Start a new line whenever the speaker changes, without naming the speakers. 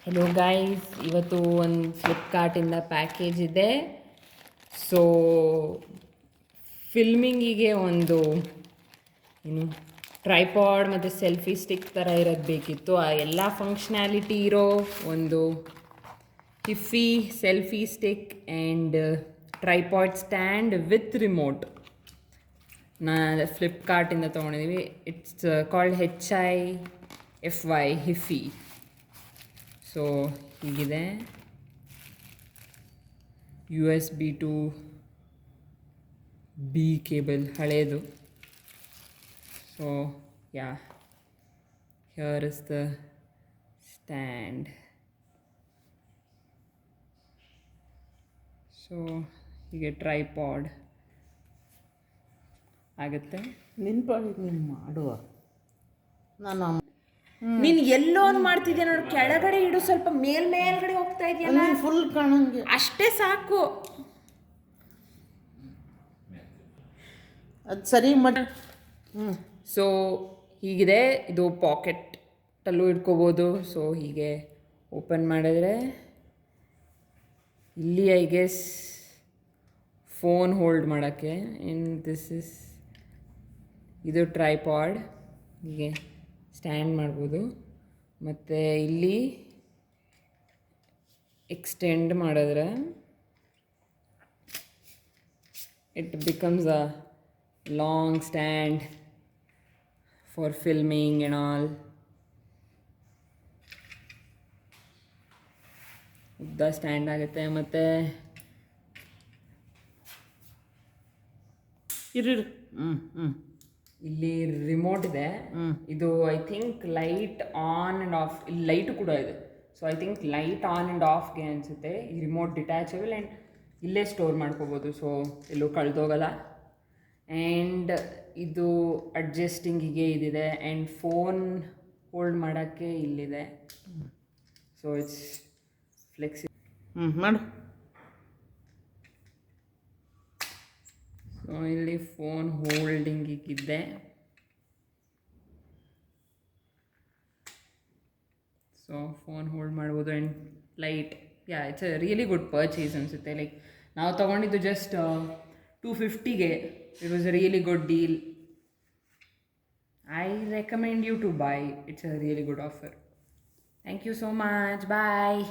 Hello guys, ಇವತ್ತು ಒಂದು ಫ್ಲಿಪ್ಕಾರ್ಟಿಂದ package ಇದೆ. ಸೊ ಫಿಲ್ಮಿಂಗಿಗೆ ಒಂದು ಏನು ಟ್ರೈಪಾಡ್ ಮತ್ತು ಸೆಲ್ಫಿ ಸ್ಟಿಕ್ ಥರ ಇರೋದು ಬೇಕಿತ್ತು. ಆ ಎಲ್ಲ ಫಂಕ್ಷನಾಲಿಟಿ ಇರೋ ಒಂದು Hify selfie stick and tripod stand with remote ಫ್ಲಿಪ್ಕಾರ್ಟಿಂದ ತೊಗೊಂಡಿದ್ದೀವಿ. It's called HIFY Hify. So ಹೀಗಿದೆ, USB to B ಕೇಬಲ್ ಹಳೇದು. So yeah, here is the stand. So ಹೀಗೆ ಟ್ರೈಪಾಡ್ ಆಗುತ್ತೆ.
ನೀನು ಮಾಡುವ, ನಾನು
ನೀನು ಎಲ್ಲೋನ್ ಮಾಡ್ತಿದ್ಯಾ ನೋಡು, ಕೆಳಗಡೆ ಇಡು, ಸ್ವಲ್ಪ ಮೇಲ್ಗಡೆ ಹೋಗ್ತಾ ಇದೆಯಲ್ಲ,
ಫುಲ್ ಕಾಣಂಗೆ
ಅಷ್ಟೇ ಸಾಕು.
ಅದು ಸರಿ
ಸೊ ಹೀಗಿದೆ, ಇದು ಪಾಕೆಟಲ್ಲೂ ಇಟ್ಕೋಬೋದು. ಸೊ ಹೀಗೆ ಓಪನ್ ಮಾಡಿದ್ರೆ ಇಲ್ಲಿ ಐ ಗೆಸ್ ಫೋನ್ ಹೋಲ್ಡ್ ಮಾಡೋಕ್ಕೆ. ಇದು ಟ್ರೈಪಾಡ್, ಹೀಗೆ ಸ್ಟ್ಯಾಂಡ್ ಮಾಡ್ಬೋದು. ಮತ್ತು ಇಲ್ಲಿ ಎಕ್ಸ್ಟೆಂಡ್ ಮಾಡಿದ್ರೆ it becomes a long stand for filming and all. ಉದ್ದ ಸ್ಟ್ಯಾಂಡ್ ಆಗುತ್ತೆ. ಮತ್ತು ಇಲ್ಲಿ ರಿಮೋಟ್ ಇದೆ. ಇದು I think light on and off, ಇಲ್ಲಿ ಲೈಟು ಕೂಡ ಇದೆ. So I think light on and ಆಫ್ಗೆ ಅನಿಸುತ್ತೆ. ಈ ರಿಮೋಟ್ ಡಿಟ್ಯಾಚಬಲ್ ಆ್ಯಂಡ್ ಇಲ್ಲೇ ಸ್ಟೋರ್ ಮಾಡ್ಕೋಬೋದು. ಸೊ ಎಲ್ಲೂ ಕಳೆದೋಗಲ್ಲ. ಆ್ಯಂಡ್ ಇದು ಅಡ್ಜಸ್ಟಿಂಗಿಗೆ ಇದಿದೆ. ಆ್ಯಂಡ್ ಫೋನ್ ಹೋಲ್ಡ್ ಮಾಡೋಕ್ಕೆ ಇಲ್ಲಿದೆ. ಸೊ ಇಟ್ಸ್ ಫ್ಲೆಕ್ಸಿ
ಮಾಡು.
ಸೊ ಇಲ್ಲಿ ಫೋನ್ ಹೋಲ್ಡಿಂಗಿಗಿದೆ. ಸೊ ಫೋನ್ ಹೋಲ್ಡ್ ಮಾಡ್ಬೋದು. And light, yeah, it's a really good purchase ಅನಿಸುತ್ತೆ. ಲೈಕ್ ನಾವು ತೊಗೊಂಡಿದ್ದು ಜಸ್ಟ್ 250ಗೆ. It was a really good deal. I recommend you to buy. It's a really good offer. Thank you so much. Bye.